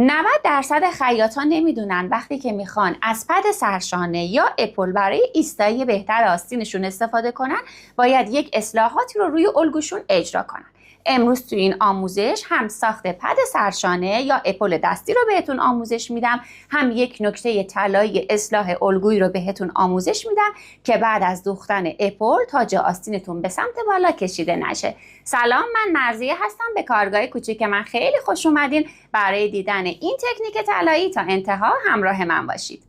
90% خیاطان نمیدونن وقتی که میخوان از پد سرشانه یا اپل برای ایستایی بهتر آستینشون استفاده کنن باید یک اصلاحاتی رو روی الگوشون اجرا کنن. امروز تو این آموزش هم ساخت پد سرشانه یا اپل دستی رو بهتون آموزش میدم، هم یک نکته طلایی اصلاح الگویی رو بهتون آموزش میدم که بعد از دوختن اپل تاج آستینتون به سمت بالا کشیده نشه. سلام، من مرضیه هستم. به کارگاه کوچیک من خیلی خوش اومدین. برای دیدن این تکنیک طلایی تا انتها همراه من باشید.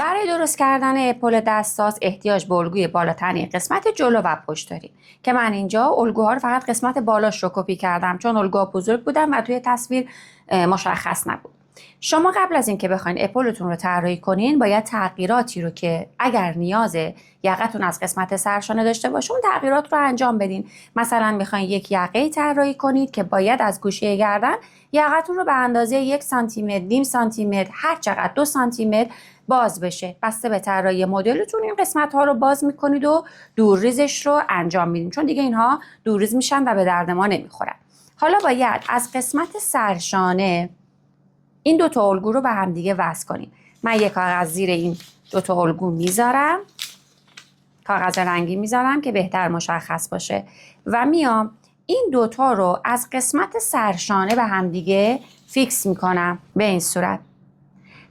برای درست کردن اپل دستساز احتیاج به الگوی بالاتنی قسمت جلو و پشت داریم که من اینجا الگوها رو فقط قسمت بالاش رو کپی کردم چون الگوها بزرگ بودن و توی تصویر مشخص نبود. شما قبل از اینکه بخواید اپلتون رو طراحی کنین باید تغییراتی رو که اگر نیاز یقتون از قسمت سرشانه داشته باشه اون تغییرات رو انجام بدین. مثلا میخواین یک یقه طراحی کنید که باید از گوشه گردن یقتون رو به اندازه 1 سانتی متر، نیم سانتی متر، هر چقدر 2 سانتی متر باز بشه. بسته به طراحی مدلتون این قسمت ها رو باز میکنید و دورریزش رو انجام میدین چون دیگه اینها دورریز میشن و به درد ما نمیخورن. حالا باید از قسمت سرشانه این دو تا الگو رو به هم دیگه وصل کنیم. من یک کاغذ زیر این دو تا الگو میذارم، کاغذ رنگی میذارم که بهتر مشخص باشه و میام این دوتا رو از قسمت سرشانه به هم دیگه فیکس میکنم به این صورت.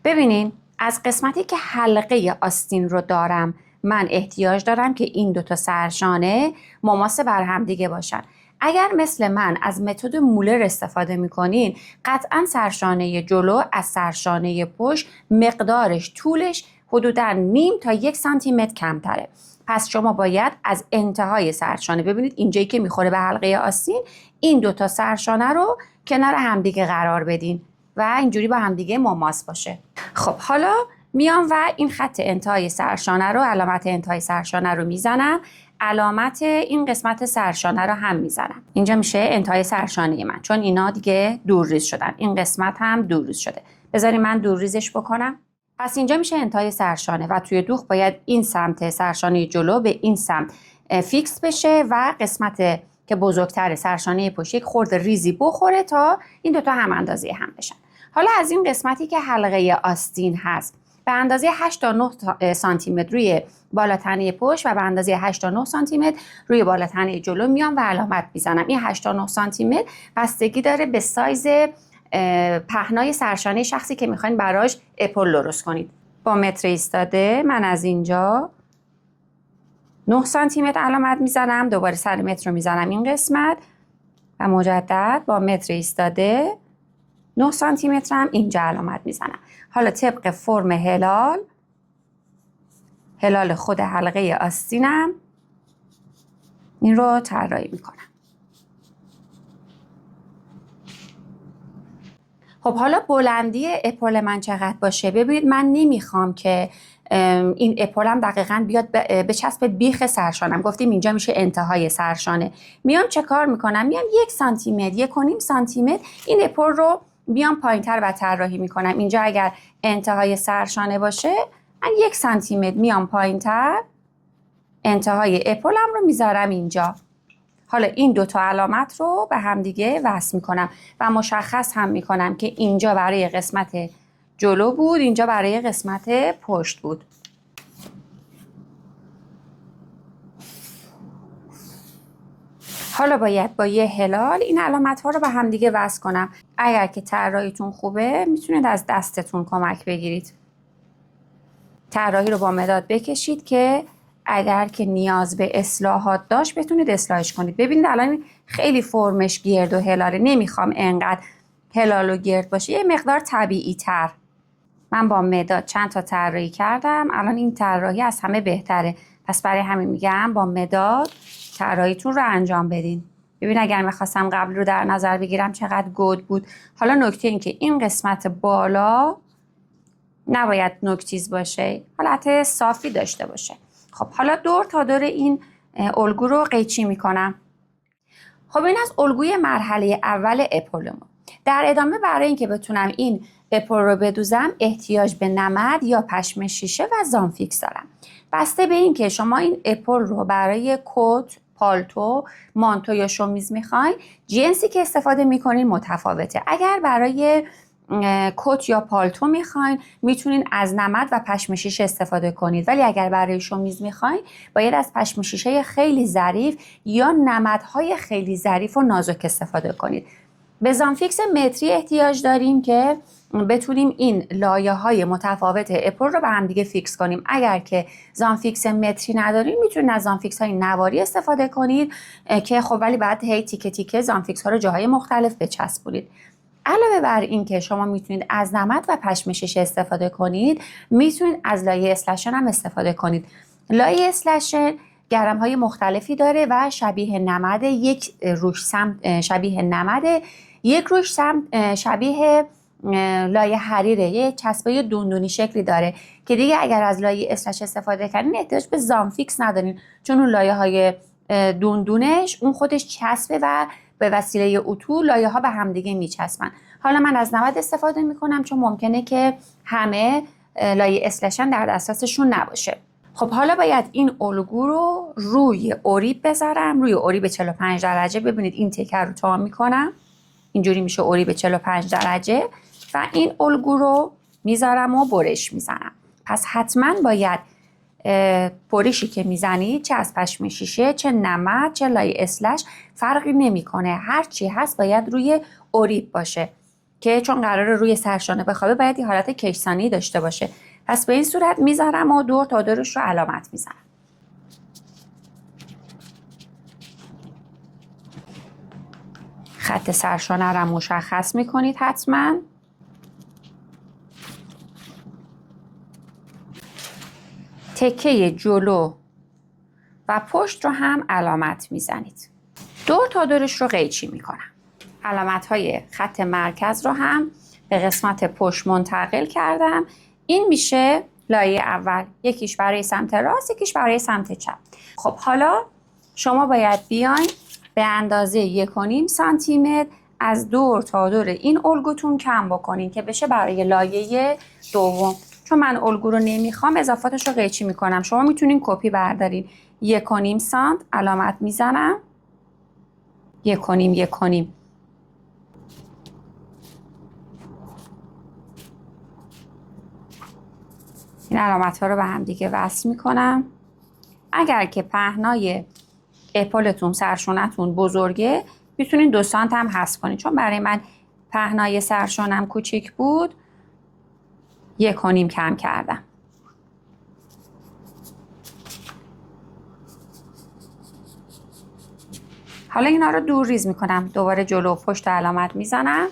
ببینین از قسمتی که حلقه آستین رو دارم من احتیاج دارم که این دوتا سرشانه مماس بر هم دیگه باشن. اگر مثل من از متد مولر استفاده میکنین قطعا سرشانه جلو از سرشانه پشت مقدارش طولش حدوداً نیم تا 1 سانتی متر کمتره. پس شما باید از انتهای سرشانه، ببینید اینجایی که میخوره به حلقه آستین، این دوتا سرشانه رو کنار همدیگه قرار بدین و اینجوری با همدیگه مماس باشه. خب حالا میام و این خط انتهای سرشانه رو، علامت انتهای سرشانه رو میزنم، علامت این قسمت سرشانه رو هم میزنم. اینجا میشه انتهای سرشانه من چون اینا دیگه دورریز شدن. این قسمت هم دورریز شده. بذارید من دورریزش بکنم. پس اینجا میشه انتهای سرشانه و توی دوخت باید این سمت سرشانه جلو به این سمت فیکس بشه و قسمت که بزرگتر سرشانه پشت یک خورده ریزی بخوره تا این دوتا هم اندازه هم بشن. حالا از این قسمتی که حلقه آستین هست به اندازه 8 تا 9 سانتی متر روی بالاتنه پشت و به اندازه 8 تا 9 سانتی متر روی بالاتنه جلو میام و علامت میزنم. این 8 تا 9 سانتی متر بستگی داره به سایز پهنای سرشانه شخصی که میخواین براش اپل درست کنید. با متر ایستاده من از اینجا 9 سانتی متر علامت میزنم، دوباره سر متر رو میزنم این قسمت و مجدد با متر ایستاده 9 سانتی متر هم اینجا علامت میزنم. حالا طبق فرم هلال خود حلقه آستینم این رو طراحی میکنم. خب حالا بلندی اپل من چقدر باشه؟ ببینید من نمیخوام که این اپلم دقیقاً بیاد به چسب بیخ سرشانم. گفتیم اینجا میشه انتهای سرشانه. میام چه کار میکنم؟ میام 1 سانتی متر، 1.5 سانتی متر این اپل رو بیام پایینتر و طراحی میکنم. اینجا اگر انتهای سرشانه باشه من 1 سانتی متر میام پایینتر، انتهای اپلم رو میذارم اینجا. حالا این دوتا علامت رو به هم دیگه وصل میکنم و مشخص هم میکنم که اینجا برای قسمت جلو بود، اینجا برای قسمت پشت بود. حالا باید با یه هلال این علامت ها رو به هم دیگه وصل کنم. اگر که طراحیتون خوبه میتونید از دستتون کمک بگیرید. طراحی رو با مداد بکشید که اگر که نیاز به اصلاحات داشت بتونید اصلاحش کنید. ببینید الان خیلی فرمش گرد و هلاله، نمیخوام انقدر هلال و گرد باشه، یه مقدار طبیعی تر. من با مداد چند تا طراحی کردم، الان این طراحی از همه بهتره. پس برای همین میگم با مداد طراحیتون رو انجام بدین. ببین اگر میخواستم قبل رو در نظر بگیرم چقدر گود بود. حالا نکته این که این قسمت بالا نباید نوک‌تیز باشه، حالت صافی داشته باشه. خب حالا دور تا دور این الگو رو قیچی میکنم. خب این از الگوی مرحله اول اپلمون. در ادامه برای اینکه بتونم این اپل رو بدوزم احتیاج به نمد یا پشم شیشه و زانفیکس دارم. بسته به این که شما این اپل رو برای کت، پالتو، مانتو یا شمیز میخواین، جنسی که استفاده میکنین متفاوته. اگر برای کت یا پالتو میخواین میتونین از نمد و پشم شیشه استفاده کنید، ولی اگر برای شمیز میخواین باید از پشم شیشه خیلی ظریف یا نمدهای خیلی ظریف و نازک استفاده کنید. به زانفیکس متری احتیاج داریم که بتونیم این لایه‌های متفاوت اپل رو به هم دیگه فیکس کنیم. اگر که زانفیکس متری ندارید میتونید از زانفیکس های نواری استفاده کنید که خب ولی بعد هی تیکه تیکه زانفیکس ها رو جاهای مختلف بچسبونید. علاوه بر این که شما میتونید از نمد و پشم شیشه استفاده کنید، میتونید از لایه اسلشن هم استفاده کنید. لایه اسلشن گرم های مختلفی داره و شبیه نمد یک روش سمت شبیه لایه حریره، یه چسبه دوندونی شکلی داره که دیگه اگر از لایه اسلش استفاده کردین احتیاج به زانفیکس ندارین، چون اون لایه های دوندونش اون خودش چسبه و به وسیله اتو لایه ها به همدیگه میچسبن. حالا من از نمد استفاده میکنم چون ممکنه که همه لایه اسلشن در دسترسشون نباشه. خب حالا باید این الگو رو روی اوریب بذارم، روی اوریب 45 درجه. ببینید این تکر رو تا میکنم اینجوری میشه اوریب 45 درجه و این الگو رو میذارم و برش میزنم. پس حتما باید برشی که میزنید چه از پشم شیشه چه نمد چه لایه اسلش فرقی نمیکنه، هر چی هست باید روی اوریب باشه که چون قراره روی سرشانه بخوابه باید این حالت کشسانی داشته باشه. پس به این صورت میذارم و دور تا دورش رو علامت میزنم. خط سرشانه رو مشخص میکنید حتما. تکه جلو و پشت رو هم علامت میزنید. دور تا دورش رو قیچی میکنم. علامت های خط مرکز رو هم به قسمت پشت منتقل کردم. این میشه لایه اول، یکیش برای سمت راست یکیش برای سمت چپ. خب حالا شما باید بیاین به اندازه 1.5 سانتی متر از دور تا دور این الگوتون کم بکنین که بشه برای لایه دوم. چون من الگو رو نمیخوام اضافاتش رو قیچی میکنم. شما میتونین کپی بردارین. 1.5 سانت علامت میزنم. 1.5 این علامت ها رو به هم دیگه وصل میکنم. اگر که پهنای اپلتون سرشونتون بزرگه میتونین 2 سانت هم حذف کنین، چون برای من پهنای سرشونم کوچیک بود 1.5 کم کردم. حالا اینا رو دور ریز میکنم. دوباره جلو و پشت علامت میزنم.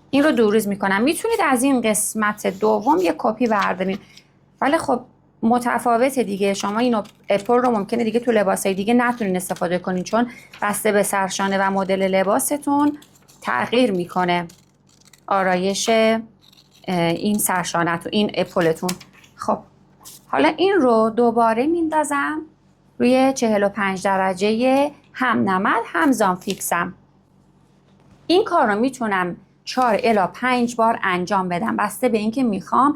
این رو دور ریز میکنم. میتونید از این قسمت دوم یه کپی بردارین، ولی خب متفاوته دیگه. شما اینو اپل رو ممکنه دیگه تو لباسای دیگه نتونین استفاده کنین، چون بسته به سرشانه و مدل لباستون تغییر میکنه آرایش این سرشانه تو این اپلتون. خب حالا این رو دوباره میندازم روی 45 درجه هم نمد هم زانفیکسم. این کار رو میتونم 4 الی 5 بار انجام بدم بسته به اینکه میخوام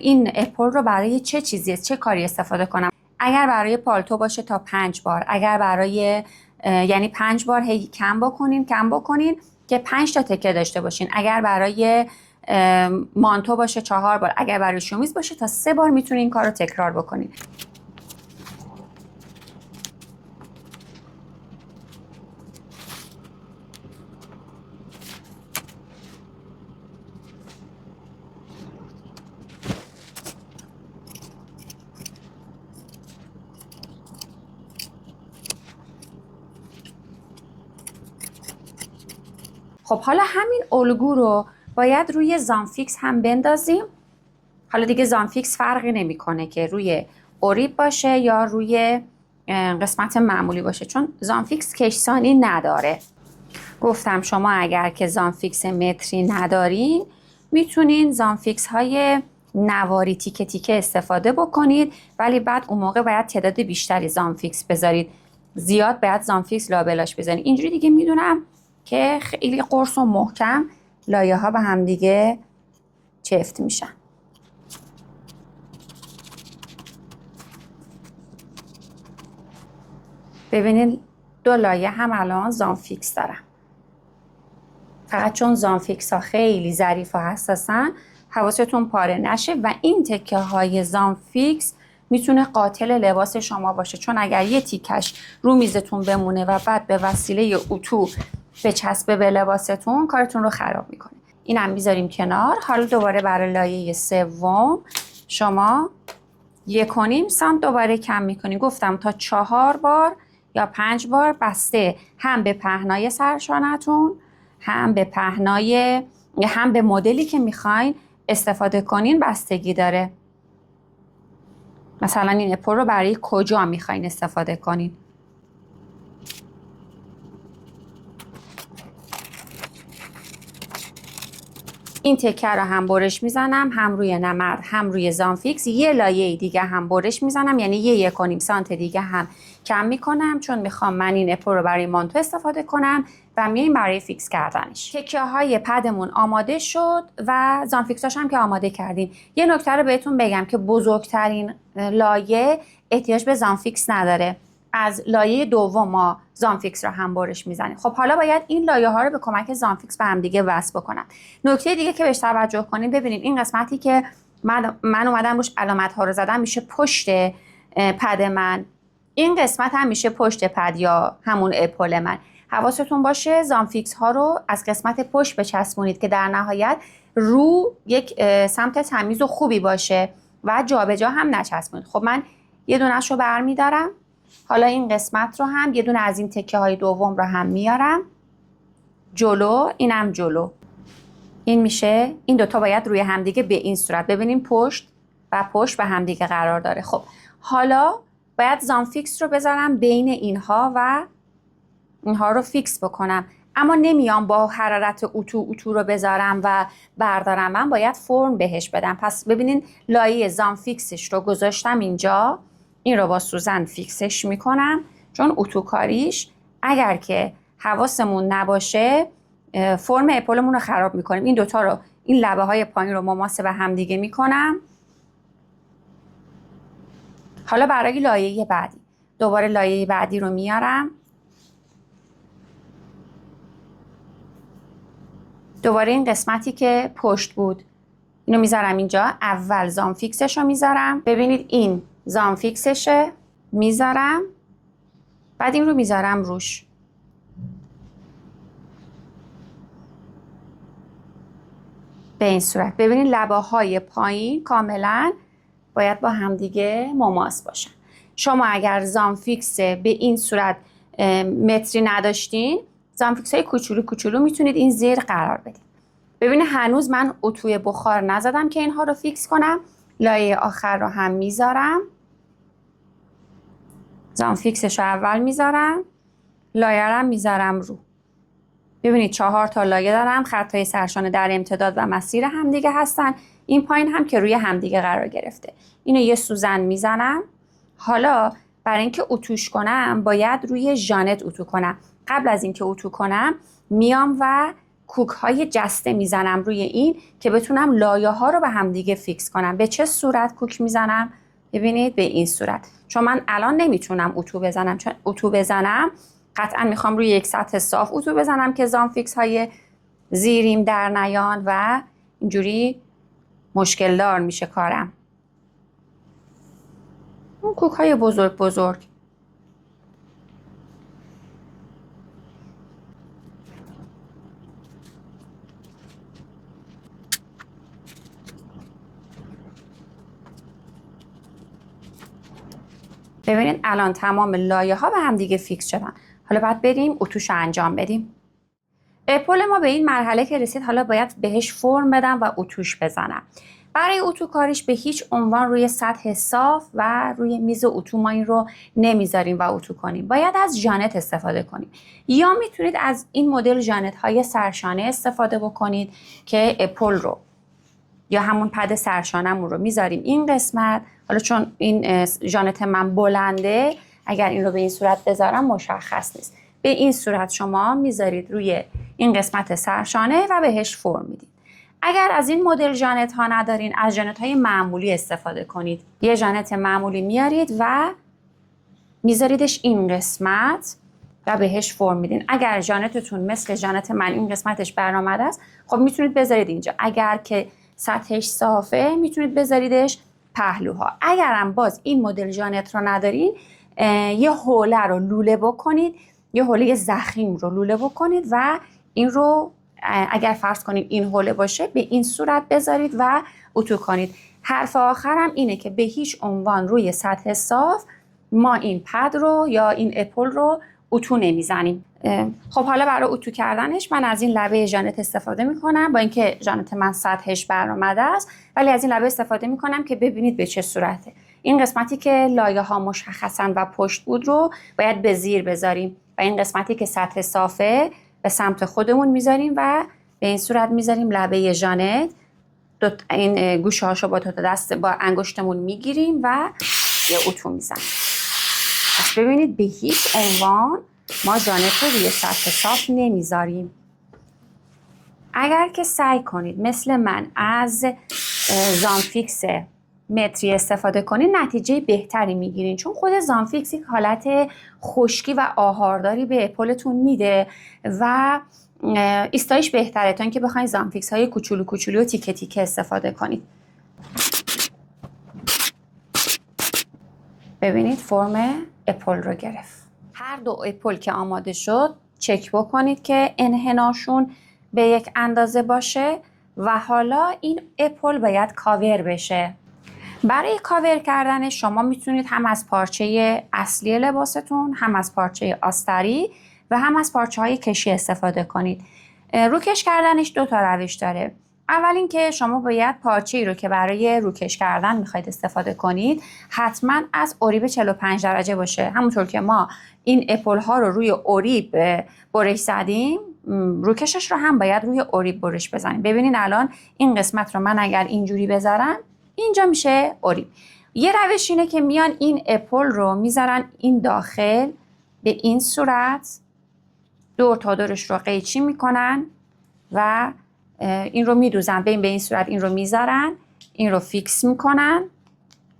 این اپل رو برای چه چیزی چه کاری استفاده کنم. اگر برای پالتو باشه تا 5 بار، اگر برای یعنی 5 بار هی کم بکنین که 5 تا تکه داشته باشین. اگر برای مانتو باشه 4 بار، اگر برای شمیز باشه تا 3 بار میتونین این کار رو تکرار بکنین. خب حالا همین الگو رو باید روی زانفیکس هم بندازیم. حالا دیگه زانفیکس فرقی نمیکنه که روی اوریب باشه یا روی قسمت معمولی باشه، چون زانفیکس کشسانی نداره. گفتم شما اگر که زانفیکس متری ندارین میتونین زانفیکس های نواری تیکه تیکه استفاده بکنید، ولی بعد اون موقع باید تعداد بیشتری زانفیکس بذارید. زیاد باید زانفیکس لابلاش بزنید. اینجوری دیگه میدونم که خیلی قرص و محکم لایه ها به هم دیگه چفت میشن. ببینید 2 لایه هم الان زانفیکس دارم فقط چون زامفیکس ها خیلی ظریف و حساسن حواستون پاره نشه و این تکه های زامفیکس میتونه قاتل لباس شما باشه، چون اگر یه تیکش رو میزتون بمونه و بعد به وسیله اتو بچسبه به لباستون کارتون رو خراب میکنه. اینم میذاریم کنار. حالا دوباره برای لایه سوم شما 1.5 سانت دوباره کم میکنیم. گفتم تا 4 بار یا 5 بار بسته هم به پهنای سرشانتون هم به مدلی که میخواین استفاده کنین بستگی داره. مثلا این اپل رو برای کجا میخواین استفاده کنین. این تکه رو هم برش میزنم، هم روی نمد هم روی زامفیکس. یه لایه دیگه هم برش میزنم، یعنی یه 1.5 سانت دیگه هم کم میکنم، چون میخوام من این اپل رو برای مانتو استفاده کنم و میایم برای فیکس کردنش. تکه های پدمون آماده شد و زامفیکساش هم که آماده کردیم. یه نکته رو بهتون بگم که بزرگترین لایه احتیاج به زامفیکس نداره. از لایه دوم ما زامفیکس رو هم برش میزنیم. خب حالا باید این لایه ها رو به کمک زامفیکس به هم دیگه وصل بکنم. نکته دیگه که بهش توجه کنید، ببینید این قسمتی که من اومدم روش علامت ها رو زدم میشه پشت پد من. این قسمت هم میشه پشت پد یا همون اپل من. حواستون باشه زامفیکس ها رو از قسمت پشت بچسبونید که در نهایت رو یک سمت تمیز و خوبی باشه و جابجا هم نچسبونید. خب من یه دونه‌شو برمی‌دارم. حالا این قسمت رو هم یه دونه از این تکه های دوم رو هم میارم جلو، اینم جلو. این میشه، این دوتا باید روی همدیگه به این صورت. ببینیم پشت و پشت به همدیگه قرار داره. خب حالا باید زامفیکس رو بذارم بین اینها و اینها رو فیکس بکنم، اما نمیام با حرارت اتو رو بذارم و بردارم. من باید فرم بهش بدم. پس ببینین لایه زامفیکسش رو گذاشتم اینجا، این رو با سوزن فیکسش میکنم، چون اتو کاریش اگر که حواسمون نباشه فرم اپلمون رو خراب میکنیم. این دوتا رو، این لبه های پایین رو مماسه به هم دیگه میکنم. حالا برای لایه بعدی دوباره لایه بعدی رو میارم، دوباره این قسمتی که پشت بود اینو میذارم اینجا. اول زامفیکسش رو میذارم، ببینید این زامفیکسشه، میذارم، بعد این رو میذارم روش. به این صورت. ببینید لبه های پایین کاملا باید با همدیگه مماس باشن. شما اگر زامفیکس به این صورت متری نداشتین، زامفیکس های کوچولو کوچولو میتونید این زیر قرار بدید. ببینید هنوز من اتوی بخار نزدم که اینها رو فیکس کنم. لایه آخر رو هم میذارم، زامفیکسش رو اول میذارم، لایه رو هم میذارم رو. ببینید 4 تا لایه دارم، خطای سرشانه در امتداد و مسیر همدیگه هستن. این پایین هم که روی همدیگه قرار گرفته. اینو یه سوزن میزنم. حالا برای اینکه اتوش کنم باید روی ژانت اتو کنم. قبل از اینکه اتو کنم میام و کوک های جسته میزنم روی این که بتونم لایه ها رو به همدیگه فیکس کنم. به چه صورت کوک میزنم؟ ببینید به این صورت. چون من الان نمیتونم اتو بزنم، چون اتو بزنم قطعا میخوام روی یک سطح صاف اتو بزنم که زامفیکس های زیریم در نیان و اینجوری مشکل دار میشه کارم. اون کوک های بزرگ بزرگ. ببینید الان تمام لایه ها به هم دیگه فیکس شدن. حالا باید بریم اتوش رو انجام بدیم. اپل ما به این مرحله که رسید، حالا باید بهش فرم بدم و اتوش بزنم. برای اتو کاریش به هیچ عنوان روی سطح صاف و روی میز اتو ما این رو نمیذاریم و اتو کنیم. باید از ژانت استفاده کنیم، یا میتونید از این مدل ژانت های سرشانه استفاده بکنید که اپل رو یا همون پد سرشانمون رو میذاریم این قسمت. حالا چون این ژانت من بلنده، اگر این رو به این صورت بذارم مشخص نیست. به این صورت شما میذارید روی این قسمت سرشانه و بهش فرم میدید. اگر از این مدل ژانت ها ندارین، از ژانت های معمولی استفاده کنید. یه ژانت معمولی میارید و میذاریدش این قسمت و و بهش فرم میدین. اگر ژانتتون مثل ژانت من این قسمتش برآمده است، خب میتونید بذارید اینجا. اگر که سطحش صافه میتونید بذاریدش پهلوها. اگرم باز این مدل ژانت رو ندارین، یه حوله رو لوله بکنید، یه حوله ضخیم رو لوله بکنید و این رو اگر فرض کنید این حوله باشه به این صورت بذارید و اتو کنید. حرف آخرم اینه که به هیچ عنوان روی سطح صاف ما این پد رو یا این اپل رو اتو نمیزنیم. خب حالا برای اتو کردنش من از این لبه ژانت استفاده میکنم، با اینکه ژانت من سطحش برآمده است ولی از این لبه استفاده میکنم که ببینید به چه صورته. این قسمتی که لایه ها مشخصن و پشت بود رو باید به زیر بذاریم و این قسمتی که سطح صافه به سمت خودمون میذاریم و به این صورت میذاریم لبه ژانت. این گوشه هاشو با دست با انگشتمون میگیریم و یه اتو میزنیم. پس ببینید به هیچ عنوان ما ژانت رو روی سطح صاف نمیذاریم. اگر که سعی کنید مثل من از زانفیکس متری استفاده کنید نتیجه بهتری میگیرین، چون خود زانفیکس یک حالت خشکی و آهارداری به اپلتون میده و ایستایش بهتره تا اینکه بخواید زانفیکس های کوچولو کوچولو و تیکه تیکه استفاده کنید. ببینید فرم اپل رو گرفت. هر دو اپل که آماده شد چک بکنید که انحناشون به یک اندازه باشه و حالا این اپل باید کاور بشه. برای کاور کردن شما میتونید هم از پارچه اصلی لباستون، هم از پارچه آستری و هم از پارچه های کشی استفاده کنید. روکش کردنش دو تا روش داره. اول اینکه شما باید پارچه‌ای رو که برای روکش کردن میخواید استفاده کنید حتما از اوریب 45 درجه باشه. همونطور که ما این اپل ها رو روی اوریب برش زدیم، روکشش رو هم باید روی اوریب برش بزنیم. ببینین الان این قسمت رو من اگر اینجوری بذارم اینجا میشه اوریب. یه روش اینه که میان این اپل رو میذارن این داخل به این صورت، دور تا دورش رو قیچی میکنن و این رو میدوزن به این صورت، این رو میذارن، این رو فیکس میکنن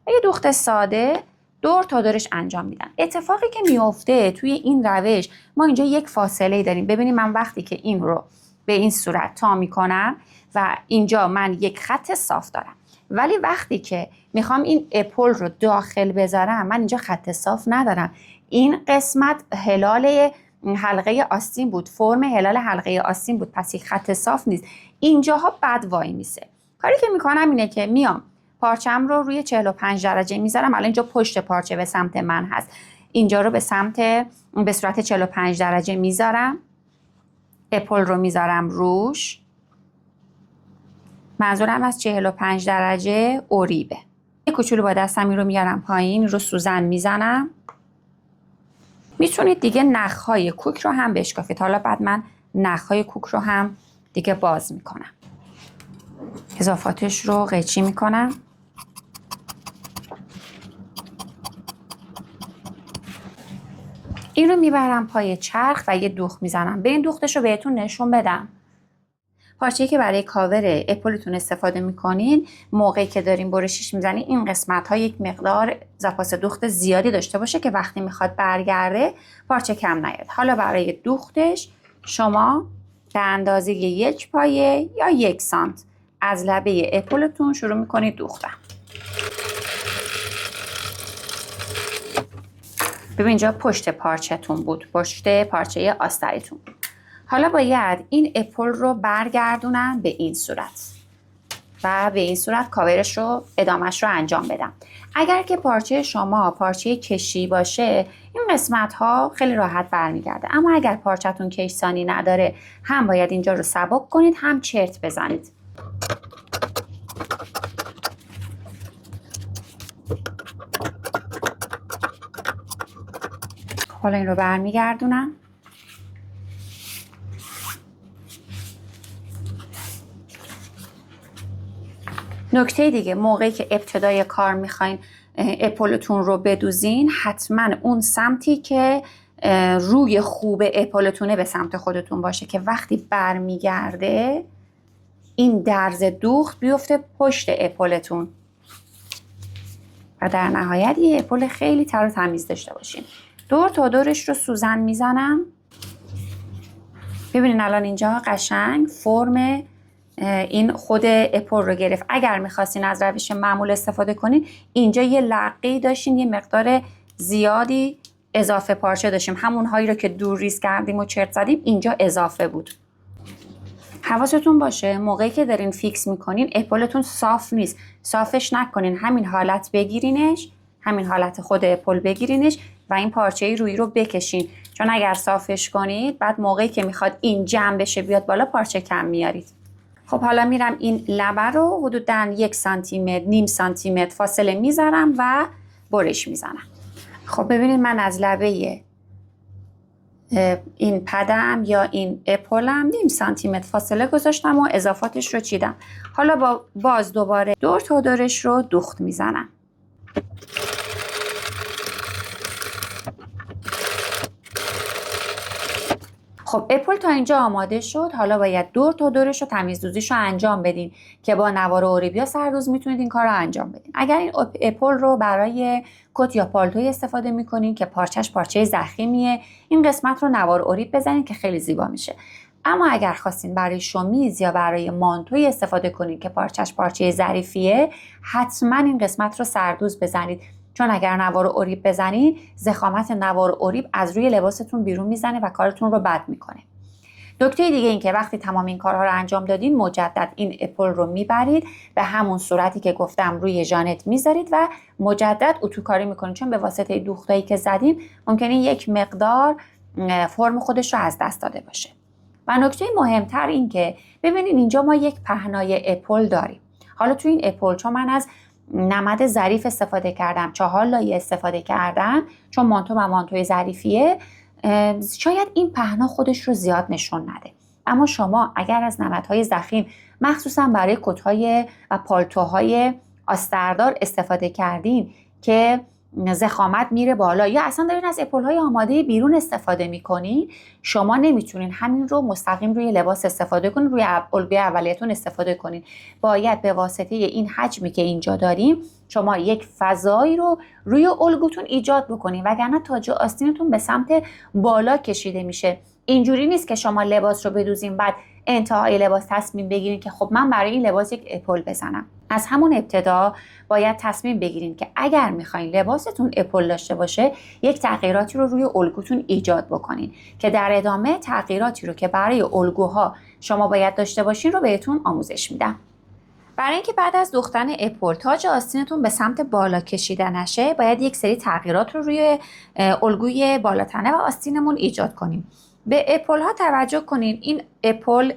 و یه دوخت ساده دور تا دورش انجام میدن. اتفاقی که میفته توی این روش، ما اینجا یک فاصله داریم. ببینید من وقتی که این رو به این صورت تا میکنم و اینجا من یک خط صاف دارم، ولی وقتی که میخوام این اپل رو داخل بذارم من اینجا خط صاف ندارم. این قسمت هلال حلقه آستین بود، فرم هلال حلقه آستین بود، پس یک خط صاف نیست. اینجاها بد وای میسه. کاری که میکنم اینه که میام پارچم رو روی 45 درجه میذارم. الان اینجا پشت پارچه به سمت من هست، اینجا رو به صورت 45 درجه میذارم، اپل رو میذارم روش. منظورم از 45 درجه اوریبه. یه کوچولو با دستم این رو میارم پایین، رو سوزن میزنم. میتونید دیگه نخهای کوک رو هم بشکافید. حالا بعد من نخهای کوک رو هم دیگه باز میکنم. اضافاتش رو قیچی میکنم. این رو میبرم پای چرخ و یه دوخت میزنم. به این دوختش رو بهتون نشون بدم. پارچه‌ای که برای کاور اپلتون استفاده میکنین، موقعی که دارین برشش میزنین این قسمت ها یک مقدار زاپاس دوخت زیادی داشته باشه که وقتی میخواد برگرده پارچه کم نیاد. حالا برای دوختش شما به اندازه 1 پایه یا 1 سانت از لبه اپلتون شروع میکنید دوختن. ببین اینجا پشت پارچه‌تون بود، پشت پارچه آستریتون. حالا باید این اپل رو برگردونم به این صورت و به این صورت کاورش رو ادامهش رو انجام بدم. اگر که پارچه شما پارچه کشی باشه این قسمت ها خیلی راحت برمیگرده، اما اگر پارچه‌تون کشسانی نداره هم باید اینجا رو سبک کنید هم چرت بزنید. حالا این رو برمیگردونم. نکته دیگه، موقعی که ابتدای کار میخواین اپلتون رو بدوزین حتما اون سمتی که روی خوب اپلتونه به سمت خودتون باشه که وقتی برمیگرده این درز دوخت بیفته پشت اپلتون و در نهایت یه اپل خیلی تر و تمیز داشته باشین. دور تا دورش رو سوزن میزنم. ببینین الان اینجا قشنگ فرم این خود اپل رو گرفت. اگر میخواستین از روش معمول استفاده کنین، اینجا یه لقه‌ای داشتین، یه مقدار زیادی اضافه پارچه داشتیم، همون هایی رو که دور ریز کردیم و چرت زدیم اینجا اضافه بود. حواستون باشه موقعی که دارین فیکس میکنین اپلتون صاف نیست، صافش نکنین، همین حالت بگیرینش، همین حالت خود اپل بگیرینش و این پارچه روی رو بکشین، چون اگر صافش کنید بعد موقعی که میخواد این جمع بشه بیاد بالا پارچه کم میارید. خب حالا میرم این لبه رو حدوداً 1 سانتیمتر، نیم سانتیمتر فاصله میذارم و برش میزنم. خب ببینید من از لبه این پدم یا این اپلم نیم سانتیمتر فاصله گذاشتم و اضافاتش رو چیدم. حالا باز دوباره دور تا دورش رو دوخت میزنم. خب اپل تا اینجا آماده شد. حالا باید دور تا دورش رو تمیز دوزیش رو انجام بدین که با نوار اوریب یا سردوز میتونید این کار رو انجام بدین. اگر این اپل رو برای کت یا پالتوی استفاده میکنین که پارچش پارچه ضخیمیه، این قسمت رو نوار اوریب بزنین که خیلی زیبا میشه. اما اگر خواستین برای شمیز یا برای مانتوی استفاده کنین که پارچش پارچه ظریفیه، حتما این قسمت رو سردوز بزنید، چون اگر نوار اوریب بزنید ضخامت نوار اوریب از روی لباستون بیرون میزنه و کارتون رو بد میکنه. نکته دیگه این که وقتی تمام این کارها رو انجام دادین مجدد این اپل رو میبرید به همون صورتی که گفتم روی ژانت میذارید و مجدد اتوکاری میکنید، چون به واسطه دوختایی که زدیم ممکنه یک مقدار فرم خودش رو از دست داده باشه. و نکته مهمتر این که ببینید اینجا ما یک پهنای اپل داریم. حالا تو این اپل چون من از نمد ظریف استفاده کردم، 4 لایه استفاده کردم، چون مانتو و مانتوی ظریفیه، شاید این پهنا خودش رو زیاد نشون نده. اما شما اگر از نمدهای ضخیم مخصوصا برای کت‌های و پالتوهای آستردار استفاده کردین که ضخامت میره بالا، یا اصلا دارین از اپل‌های آماده بیرون استفاده میکنین، شما نمیتونین همین رو مستقیم روی لباس استفاده کنین، روی الگوی اولیتون استفاده کنین. باید به واسطه این حجمی که اینجا داریم شما یک فضایی رو روی الگوتون ایجاد بکنین، وگرنه تاج آستینتون به سمت بالا کشیده میشه. اینجوری نیست که شما لباس رو بدوزین بعد انتهای لباس تصمیم بگیرین که خب من برای این لباس یک اپل بزنم. از همون ابتدا باید تصمیم بگیرین که اگر میخواین لباستون اپل داشته باشه یک تغییراتی رو روی الگوتون ایجاد بکنین که در ادامه تغییراتی رو که برای الگوها شما باید داشته باشین رو بهتون آموزش میدم. برای اینکه بعد از دوختن اپل تاج آستینتون به سمت بالا کشیده نشه، باید یک سری تغییرات رو روی الگوی بالاتنه و آستینمون ایجاد کنیم. به اپل ها توجه کنین. این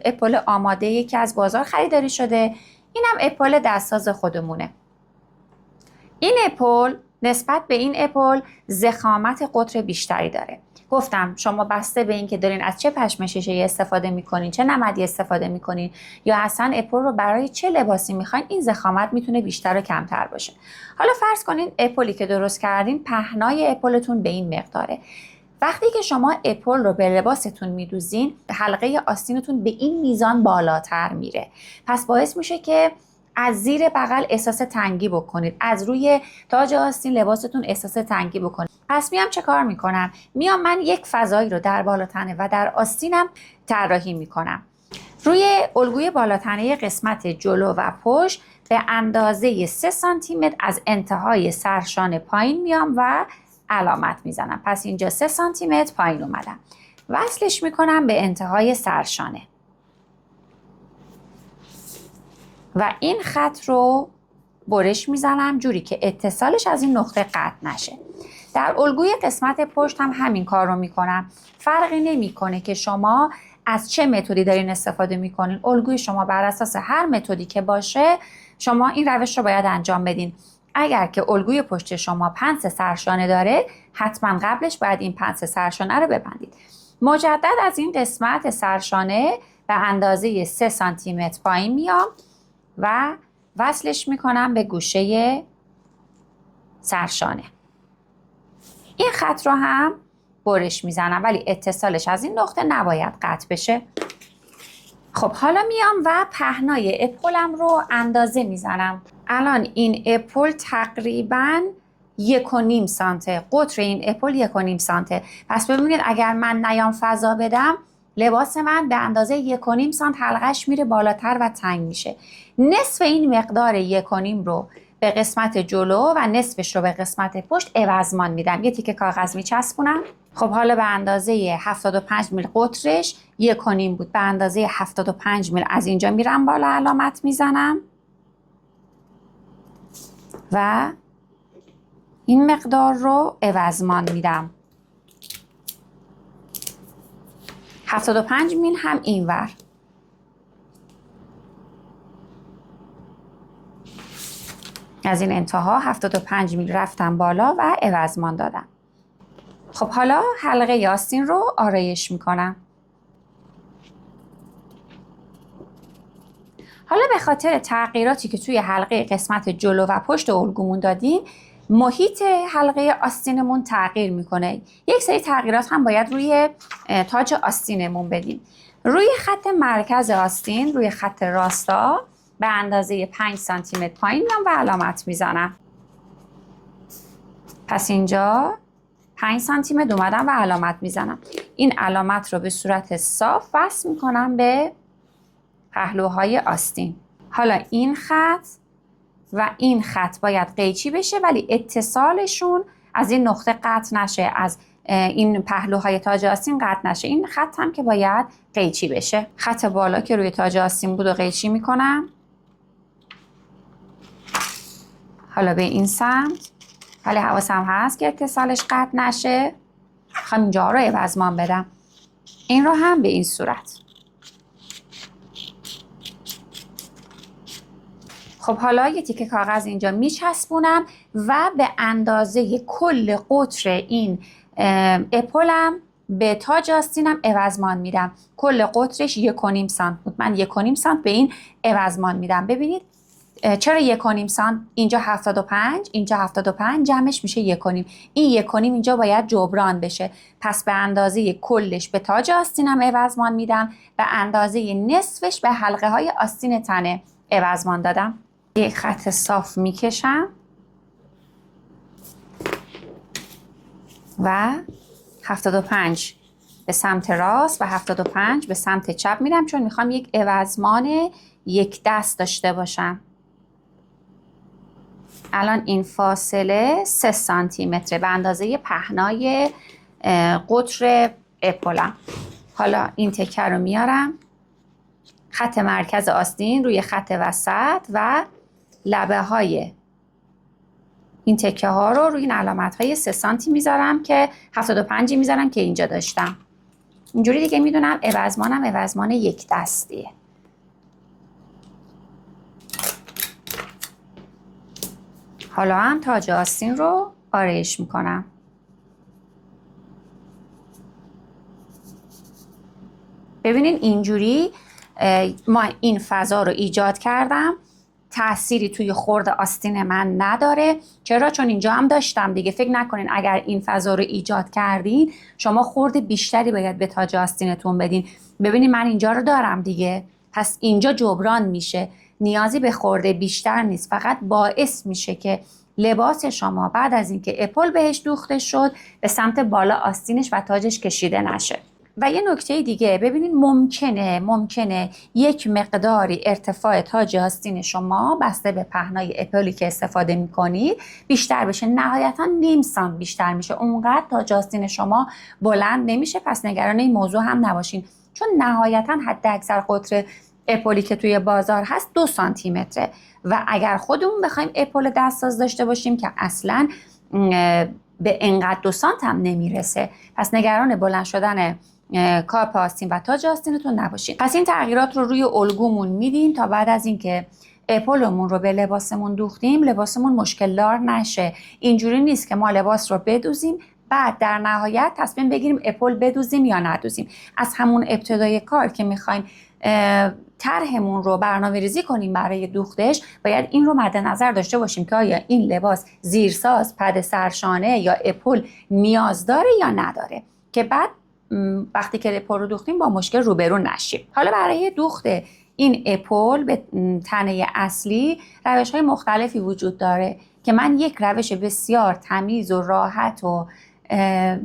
اپل آماده که از بازار خریداری شده، اینم اپل دستساز خودمونه. این اپل نسبت به این اپل ضخامت قطر بیشتری داره. گفتم شما بسته به این که دارین از چه پشم شیشه‌ای استفاده میکنین، چه نمدی استفاده میکنین، یا اصلا اپل رو برای چه لباسی میخواین، این ضخامت میتونه بیشتر و کمتر باشه. حالا فرض کنین اپلی که درست کردین پهنای اپلتون به این مقداره. وقتی که شما اپل رو به لباستون میدوزین، حلقه آستینتون به این میزان بالاتر میره. پس باعث میشه که از زیر بغل احساس تنگی بکنید، از روی تاج آستین لباستون احساس تنگی بکنید. پس میام چه کار میکنم؟ میام من یک فضایی رو در بالاتنه و در آستینم طراحی میکنم. روی الگوی بالاتنه قسمت جلو و پشت به اندازه 3 سانتیمتر از انتهای سرشانه پایین میام و علامت میزنم. پس اینجا 3 سانتیمتر پایین اومدم. وصلش میکنم به انتهای سرشانه و این خط رو برش میزنم جوری که اتصالش از این نقطه قطع نشه. در الگوی قسمت پشت هم همین کار رو میکنم. فرقی نمیکنه که شما از چه متدی دارین استفاده میکنین. الگوی شما بر اساس هر متدی که باشه شما این روش رو باید انجام بدین. اگر که الگوی پشت شما پنس سرشانه داره، حتما قبلش باید این پنس سرشانه رو ببندید. مجدد از این قسمت سرشانه به اندازه 3 سانتیمتر پایین میام و وصلش میکنم به گوشه سرشانه. این خط رو هم برش میزنم، ولی اتصالش از این نقطه نباید قطع بشه. خب حالا میام و پهنای اپلم رو اندازه میزنم. الان این اپل تقریباً 1.5 سانته. قطر این اپل 1.5 سانته. پس ببینید اگر من نیام فضا بدم، لباس من به اندازه 1.5 سانت حلقش میره بالاتر و تنگ میشه. نصف این مقدار 1.5 رو به قسمت جلو و نصفش رو به قسمت پشت عوضمان میدم. یه تیکه کاغذ میچسبونم. خب حالا به اندازه 75 میل قطرش 1.5 بود. به اندازه 75 میل از اینجا میرم بالا، علامت میزنم و این مقدار رو عوضمان میدم. 75 میل هم اینور. از این انتها 75 میل رفتم بالا و عوضمان دادم. خب حالا حلقه آستین رو آرایش میکنم. حالا به خاطر تغییراتی که توی حلقه قسمت جلو و پشت الگومون دادیم، محیط حلقه آستینمون تغییر میکنه. یک سری تغییرات هم باید روی تاج آستینمون بدیم. روی خط مرکز آستین، روی خط راستا به اندازه 5 سانتی متر پایین میام و علامت میزنم. پس اینجا 5 سانتی متر اومدم و علامت میزنم. این علامت رو به صورت صاف وصل میکنم به پهلوهای آستین. حالا این خط و این خط باید قیچی بشه، ولی اتصالشون از این نقطه قطع نشه، از این پهلوهای تاج آستین قطع نشه. این خط هم که باید قیچی بشه. خط بالا که روی تاج آستین بود و قیچی میکنم. حالا به این سمت، ولی حواسم هست که اتصالش قطع نشه. میخوام اینجا رو عوضمان بدم. این رو هم به این صورت. خب حالا یه تیکه کاغذ اینجا میچسبونم و به اندازه کل قطر این اپلم به تاج آستینم عوضمان میدم. کل قطرش 1.5 سانت بود. من 1.5 سانت به این عوضمان میدم. ببینید چرا 1.5 سانت؟ اینجا 75، اینجا 75، جمعش میشه 1.5. این 1.5 اینجا باید جبران بشه. پس به اندازه کلش به تاج آستینم عوضمان میدم، به اندازه نصفش به حلقه های آستین تنه عوضمان دادم. یک خط صاف میکشم و 75 به سمت راست و 75 به سمت چپ میرم، چون میخوام یک عوضمان یک دست داشته باشم. الان این فاصله 3 سانتی متر به اندازه پهنای قطر اپلم. حالا این تکه رو میارم، خط مرکز آستین روی خط وسط و لبه های این تکه ها رو روی این علامت های 3 سانتی میذارم که 75 میذارم که اینجا داشتم. اینجوری دیگه میدونم عوضمانم عوضمان یک دستیه. حالا هم تاج آستین رو آرایش میکنم. ببینین اینجوری ما این فضا رو ایجاد کردم، تأثیری توی خورد آستین من نداره. چرا؟ چون اینجا هم داشتم دیگه. فکر نکنین اگر این فضا رو ایجاد کردین شما خورد بیشتری باید به تاج آستینتون بدین. ببینین من اینجا رو دارم دیگه، پس اینجا جبران میشه، نیازی به خورده بیشتر نیست. فقط باعث میشه که لباس شما بعد از اینکه اپل بهش دوخته شد به سمت بالا آستینش و تاجش کشیده نشه. و یه نکته دیگه، ببینید ممکنه یک مقداری ارتفاع تاج آستین شما بسته به پهنای اپلی که استفاده میکنید بیشتر بشه. نهایتا نیم سانت بیشتر میشه. اونقدر تاج آستین شما بلند نمیشه. پس نگران این موضوع هم نباشین، چون نهایتا حد اکثر قطر اپلی که توی بازار هست 2 سانتی متره و اگر خودمون بخوایم اپل دستساز داشته باشیم که اصلا به اینقدر 2 سانت هم نمیرسه. پس نگران بلند شدن کاپ آستین و تاج آستینتون نباشین. پس این تغییرات رو روی الگومون میدیم تا بعد از اینکه اپلمون رو به لباسمون دوختیم لباسمون مشکل دار نشه. اینجوری نیست که ما لباس رو بدوزیم بعد در نهایت تصمیم بگیریم اپل بدوزیم یا ندوزیم. از همون ابتدای کار که میخوایم طرحمون رو برنامه‌ریزی کنیم برای دوختش، باید این رو مد نظر داشته باشیم که آیا این لباس زیرساز، پد سرشانه یا اپل نیاز داره یا نداره، که بعد وقتی که اپل رو دوختیم با مشکل روبرو نشیم. حالا برای دوخت این اپل به تنه اصلی روش‌های مختلفی وجود داره که من یک روش بسیار تمیز و راحت و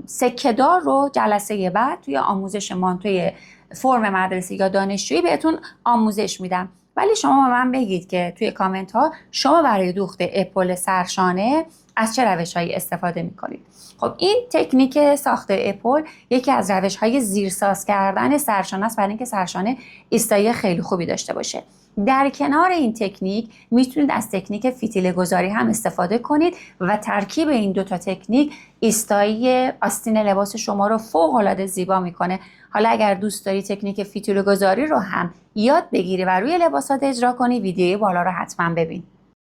سکه‌دار رو جلسه بعد توی آموزشمان توی فرم مدرسه یا دانشجویی بهتون آموزش میدم. ولی شما به من بگید که توی کامنت ها شما برای دوخت اپل سرشانه از چه روش‌هایی استفاده میکنید. خب این تکنیک ساخت اپل یکی از روش‌های زیرساز کردن سرشانه است برای اینکه سرشانه ایستایی خیلی خوبی داشته باشه. در کنار این تکنیک میتونید از تکنیک فیتیله گذاری هم استفاده کنید و ترکیب این دوتا تکنیک ایستایی آستین لباس شما رو فوق‌العاده زیبا میکنه. حالا اگر دوست داری تکنیک فیتیله گذاری رو هم یاد بگیری و روی لباسات اجرا کنی، ویدیوی بالا رو حتما ببین.